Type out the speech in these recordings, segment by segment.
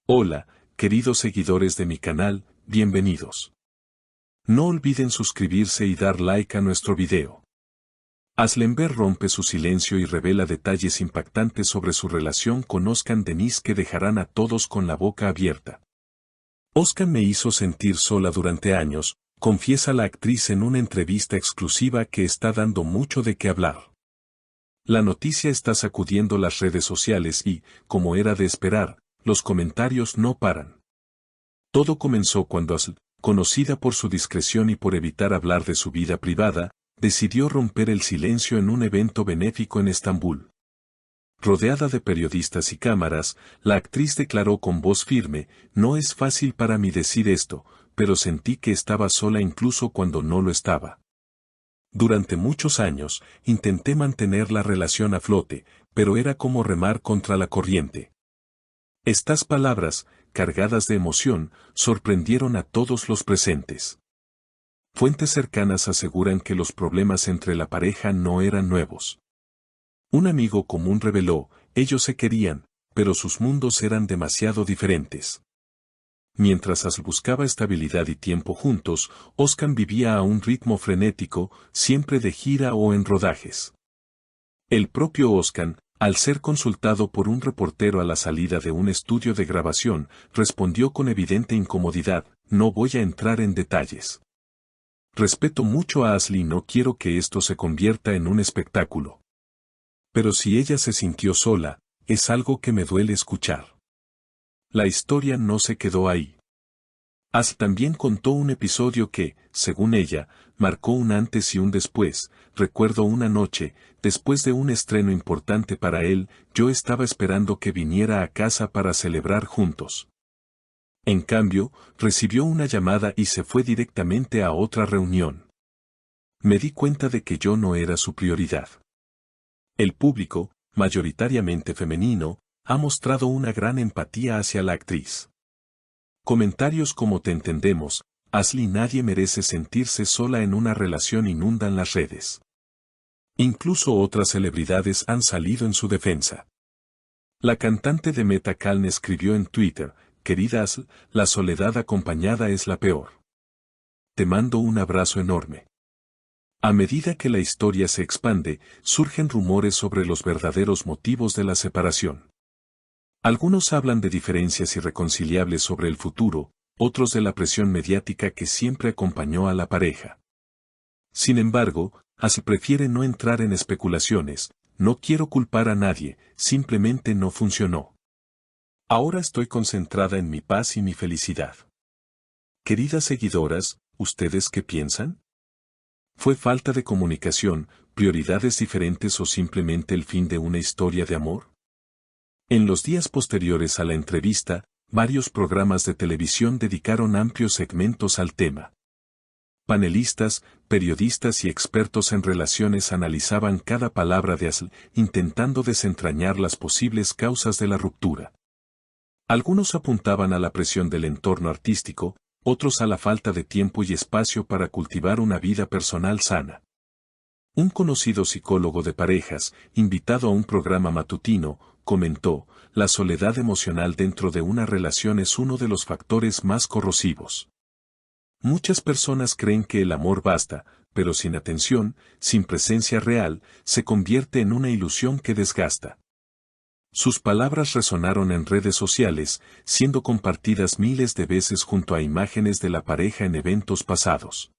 Hola, queridos seguidores de mi canal, bienvenidos. No olviden suscribirse y dar like a nuestro video. Aslenberg rompe su silencio y revela detalles impactantes sobre su relación con Özkan Deniz que dejarán a todos con la boca abierta. Özkan me hizo sentir sola durante años, confiesa la actriz en una entrevista exclusiva que está dando mucho de qué hablar. La noticia está sacudiendo las redes sociales y, como era de esperar, los comentarios no paran. Todo comenzó cuando Asl, conocida por su discreción y por evitar hablar de su vida privada, decidió romper el silencio en un evento benéfico en Estambul. Rodeada de periodistas y cámaras, la actriz declaró con voz firme: "No es fácil para mí decir esto, pero sentí que estaba sola incluso cuando no lo estaba. Durante muchos años, intenté mantener la relación a flote, pero era como remar contra la corriente". Estas palabras, cargadas de emoción, sorprendieron a todos los presentes. Fuentes cercanas aseguran que los problemas entre la pareja no eran nuevos. Un amigo común reveló: ellos se querían, pero sus mundos eran demasiado diferentes. Mientras Asl buscaba estabilidad y tiempo juntos, Özkan vivía a un ritmo frenético, siempre de gira o en rodajes. El propio Özkan, al ser consultado por un reportero a la salida de un estudio de grabación, respondió con evidente incomodidad: "No voy a entrar en detalles. Respeto mucho a Asl y no quiero que esto se convierta en un espectáculo. Pero si ella se sintió sola, es algo que me duele escuchar". La historia no se quedó ahí. Asl también contó un episodio que, según ella, marcó un antes y un después. "Recuerdo una noche, después de un estreno importante para él, yo estaba esperando que viniera a casa para celebrar juntos. En cambio, recibió una llamada y se fue directamente a otra reunión. Me di cuenta de que yo no era su prioridad". El público, mayoritariamente femenino, ha mostrado una gran empatía hacia la actriz. Comentarios como "te entendemos, Asl y nadie merece sentirse sola en una relación" inundan las redes. Incluso otras celebridades han salido en su defensa. La cantante Demet Akalın escribió en Twitter: "Querida Asl, la soledad acompañada es la peor. Te mando un abrazo enorme". A medida que la historia se expande, surgen rumores sobre los verdaderos motivos de la separación. Algunos hablan de diferencias irreconciliables sobre el futuro, otros de la presión mediática que siempre acompañó a la pareja. Sin embargo, Asl prefiere no entrar en especulaciones: "No quiero culpar a nadie, simplemente no funcionó. Ahora estoy concentrada en mi paz y mi felicidad". Queridas seguidoras, ¿ustedes qué piensan? ¿Fue falta de comunicación, prioridades diferentes o simplemente el fin de una historia de amor? En los días posteriores a la entrevista, varios programas de televisión dedicaron amplios segmentos al tema. Panelistas, periodistas y expertos en relaciones analizaban cada palabra de Asl, intentando desentrañar las posibles causas de la ruptura. Algunos apuntaban a la presión del entorno artístico, otros a la falta de tiempo y espacio para cultivar una vida personal sana. Un conocido psicólogo de parejas, invitado a un programa matutino, comentó: "La soledad emocional dentro de una relación es uno de los factores más corrosivos. Muchas personas creen que el amor basta, pero sin atención, sin presencia real, se convierte en una ilusión que desgasta". Sus palabras resonaron en redes sociales, siendo compartidas miles de veces junto a imágenes de la pareja en eventos pasados.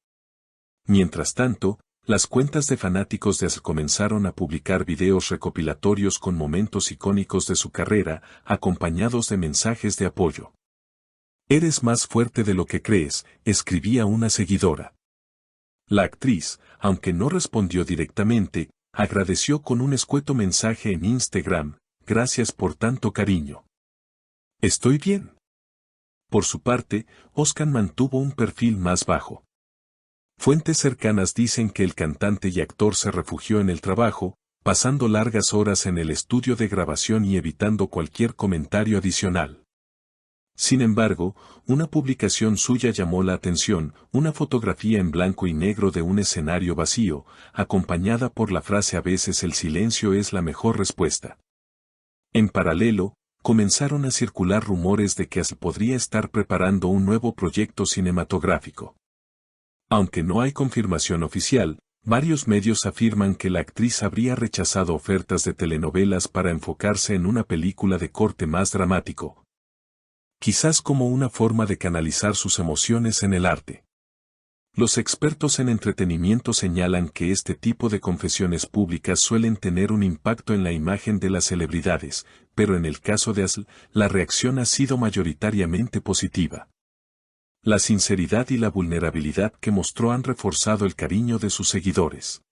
Mientras tanto, las cuentas de fanáticos de Asl comenzaron a publicar videos recopilatorios con momentos icónicos de su carrera, acompañados de mensajes de apoyo. "Eres más fuerte de lo que crees", escribía una seguidora. La actriz, aunque no respondió directamente, agradeció con un escueto mensaje en Instagram: "Gracias por tanto cariño. Estoy bien". Por su parte, Özkan mantuvo un perfil más bajo. Fuentes cercanas dicen que el cantante y actor se refugió en el trabajo, pasando largas horas en el estudio de grabación y evitando cualquier comentario adicional. Sin embargo, una publicación suya llamó la atención: una fotografía en blanco y negro de un escenario vacío, acompañada por la frase: "A veces el silencio es la mejor respuesta". En paralelo, comenzaron a circular rumores de que Asl podría estar preparando un nuevo proyecto cinematográfico. Aunque no hay confirmación oficial, varios medios afirman que la actriz habría rechazado ofertas de telenovelas para enfocarse en una película de corte más dramático. Quizás como una forma de canalizar sus emociones en el arte. Los expertos en entretenimiento señalan que este tipo de confesiones públicas suelen tener un impacto en la imagen de las celebridades, pero en el caso de Asl, la reacción ha sido mayoritariamente positiva. La sinceridad y la vulnerabilidad que mostró han reforzado el cariño de sus seguidores.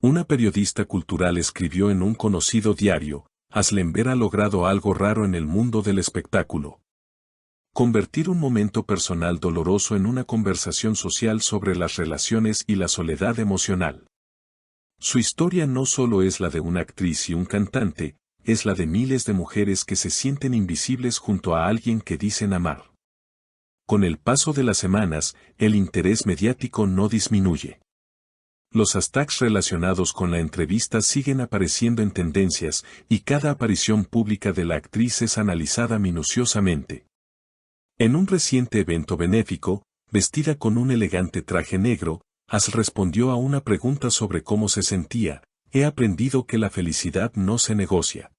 Una periodista cultural escribió en un conocido diario, Aslember ha logrado algo raro en el mundo del espectáculo. Convertir un momento personal doloroso en una conversación social sobre las relaciones y la soledad emocional. Su historia no solo es la de una actriz y un cantante, es la de miles de mujeres que se sienten invisibles junto a alguien que dicen amar. Con el paso de las semanas, el interés mediático no disminuye. Los hashtags relacionados con la entrevista siguen apareciendo en tendencias, y cada aparición pública de la actriz es analizada minuciosamente. En un reciente evento benéfico, vestida con un elegante traje negro, Asl respondió a una pregunta sobre cómo se sentía: he aprendido que la felicidad no se negocia.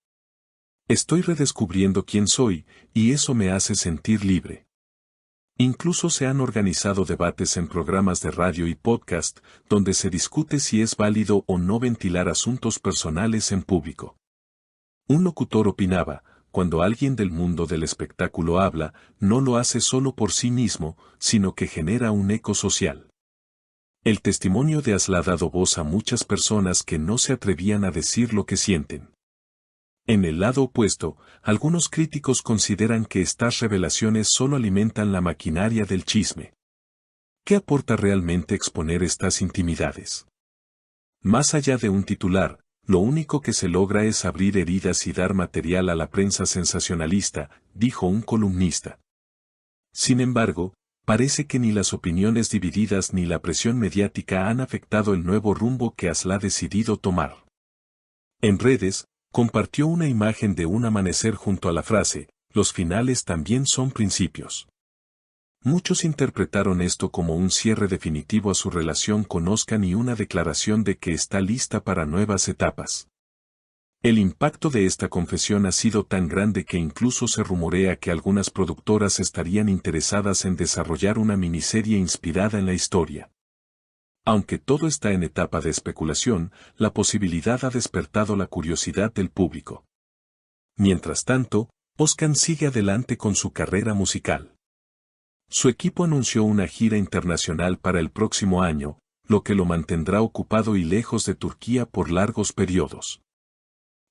Estoy redescubriendo quién soy, y eso me hace sentir libre. Incluso se han organizado debates en programas de radio y podcast, donde se discute si es válido o no ventilar asuntos personales en público. Un locutor opinaba: cuando alguien del mundo del espectáculo habla, no lo hace solo por sí mismo, sino que genera un eco social. El testimonio de Asl ha dado voz a muchas personas que no se atrevían a decir lo que sienten. En el lado opuesto, algunos críticos consideran que estas revelaciones solo alimentan la maquinaria del chisme. ¿Qué aporta realmente exponer estas intimidades? Más allá de un titular, lo único que se logra es abrir heridas y dar material a la prensa sensacionalista, dijo un columnista. Sin embargo, parece que ni las opiniones divididas ni la presión mediática han afectado el nuevo rumbo que Asl ha decidido tomar. En redes, compartió una imagen de un amanecer junto a la frase: los finales también son principios. Muchos interpretaron esto como un cierre definitivo a su relación con Oscar y una declaración de que está lista para nuevas etapas. El impacto de esta confesión ha sido tan grande que incluso se rumorea que algunas productoras estarían interesadas en desarrollar una miniserie inspirada en la historia. Aunque todo está en etapa de especulación, la posibilidad ha despertado la curiosidad del público. Mientras tanto, Oscar sigue adelante con su carrera musical. Su equipo anunció una gira internacional para el próximo año, lo que lo mantendrá ocupado y lejos de Turquía por largos periodos.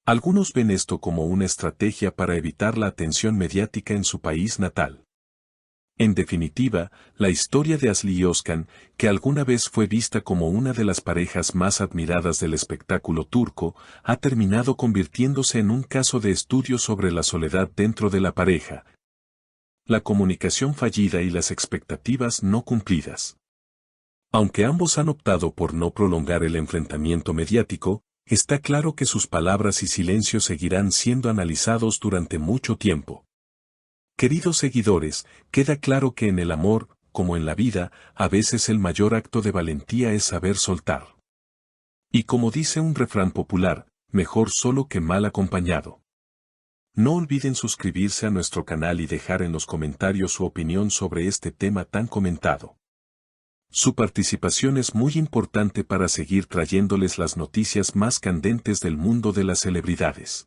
Algunos ven esto como una estrategia para evitar la atención mediática en su país natal. En definitiva, la historia de Asl y Özkan, que alguna vez fue vista como una de las parejas más admiradas del espectáculo turco, ha terminado convirtiéndose en un caso de estudio sobre la soledad dentro de la pareja, la comunicación fallida y las expectativas no cumplidas. Aunque ambos han optado por no prolongar el enfrentamiento mediático, está claro que sus palabras y silencios seguirán siendo analizados durante mucho tiempo. Queridos seguidores, queda claro que en el amor, como en la vida, a veces el mayor acto de valentía es saber soltar. Y como dice un refrán popular, mejor solo que mal acompañado. No olviden suscribirse a nuestro canal y dejar en los comentarios su opinión sobre este tema tan comentado. Su participación es muy importante para seguir trayéndoles las noticias más candentes del mundo de las celebridades.